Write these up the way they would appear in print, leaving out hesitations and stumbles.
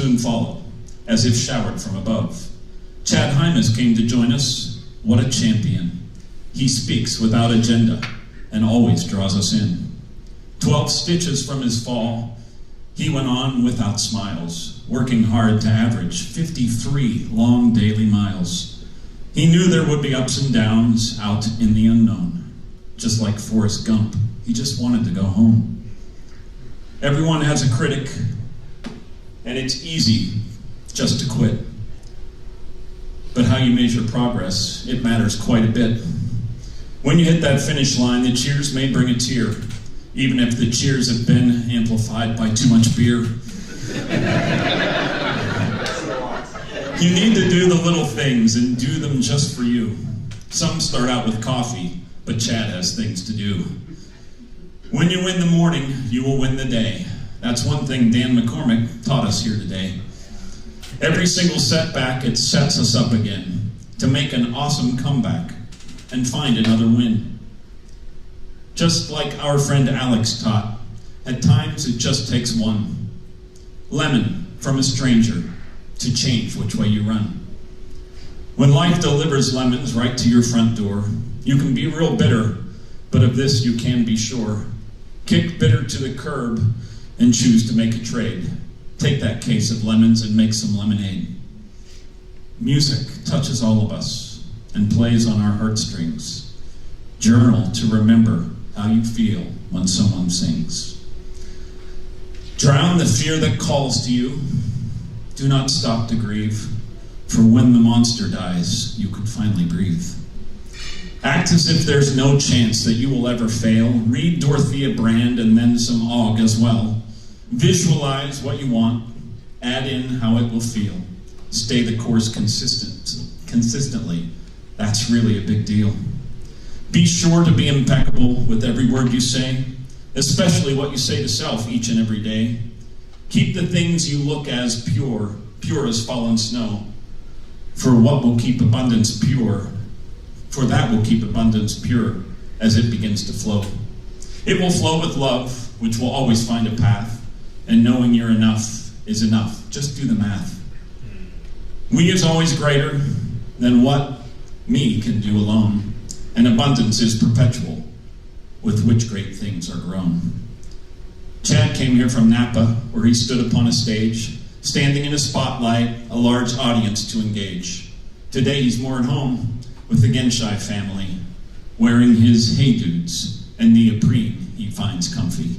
soon follow, as if showered from above. Chad Hymas came to join us. What a champion. He speaks without agenda and always draws us in. 12 stitches from his fall, he went on without smiles, working hard to average 53 long daily miles. He knew there would be ups and downs out in the unknown. Just like Forrest Gump, he just wanted to go home. Everyone has a critic, and it's easy just to quit. But how you measure progress, it matters quite a bit. When you hit that finish line, the cheers may bring a tear, even if the cheers have been amplified by too much beer. You need to do the little things and do them just for you. Some start out with coffee, but Chad has things to do. When you win the morning, you will win the day. That's one thing Dan McCormick taught us here today. Every single setback, it sets us up again to make an awesome comeback and find another win. Just like our friend Alex taught, at times it just takes one lemon from a stranger to change which way you run. When life delivers lemons right to your front door, you can be real bitter, but of this you can be sure. Kick bitter to the curb and choose to make a trade. Take that case of lemons and make some lemonade. Music touches all of us and plays on our heartstrings. Journal to remember how you feel when someone sings. Drown the fear that calls to you. Do not stop to grieve, for when the monster dies, you can finally breathe. Act as if there's no chance that you will ever fail. Read Dorothea Brand and then some Og as well. Visualize what you want. Add in how it will feel. Stay the course consistently. That's really a big deal. Be sure to be impeccable with every word you say, especially what you say to self each and every day. Keep the things you look as pure, pure as fallen snow. For what will keep abundance pure? For that will keep abundance pure as it begins to flow. It will flow with love, which will always find a path, and knowing you're enough is enough. Just do the math. We is always greater than what me can do alone, and abundance is perpetual, with which great things are grown. Chad came here from Napa, where he stood upon a stage, standing in a spotlight, a large audience to engage. Today he's more at home with the Genshai family, wearing his hey dudes and neoprene he finds comfy.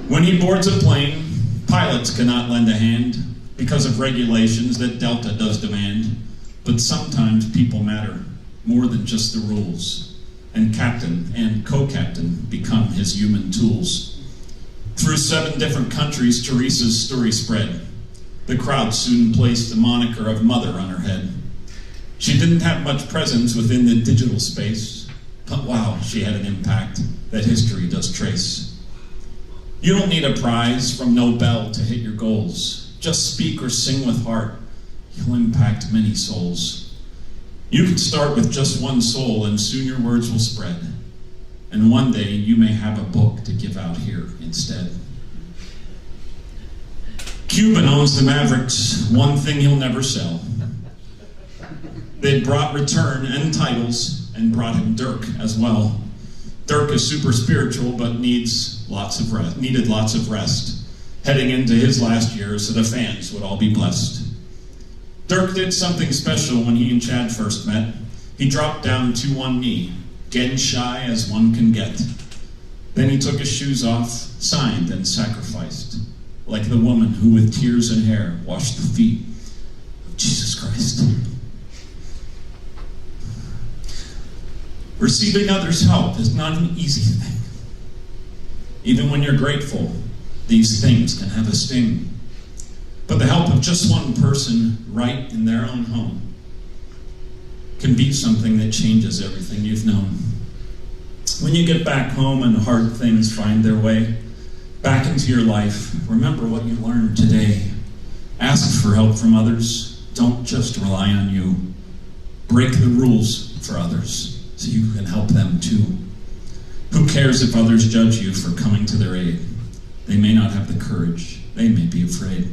When he boards a plane, pilots cannot lend a hand because of regulations that Delta does demand. But sometimes people matter more than just the rules, and captain and co-captain become his human tools. Through 7 different countries, Teresa's story spread. The crowd soon placed the moniker of mother on her head. She didn't have much presence within the digital space, but wow, she had an impact that history does trace. You don't need a prize from Nobel to hit your goals. Just speak or sing with heart. You'll impact many souls. You can start with just one soul, and soon your words will spread. And one day you may have a book to give out here instead. Cuban owns the Mavericks. One thing he'll never sell. They brought return and titles, and brought him Dirk as well. Dirk is super spiritual, but needed lots of rest, heading into his last year so the fans would all be blessed. Dirk did something special when he and Chad first met. He dropped down to one knee, Genshai as one can get. Then he took his shoes off, signed and sacrificed, like the woman who with tears and hair washed the feet of Jesus Christ. Receiving others' help is not an easy thing. Even when you're grateful, these things can have a sting. But the help of just one person right in their own home can be something that changes everything you've known. When you get back home and hard things find their way back into your life, remember what you learned today. Ask for help from others. Don't just rely on you. Break the rules for others so you can help them too. Who cares if others judge you for coming to their aid? They may not have the courage. They may be afraid.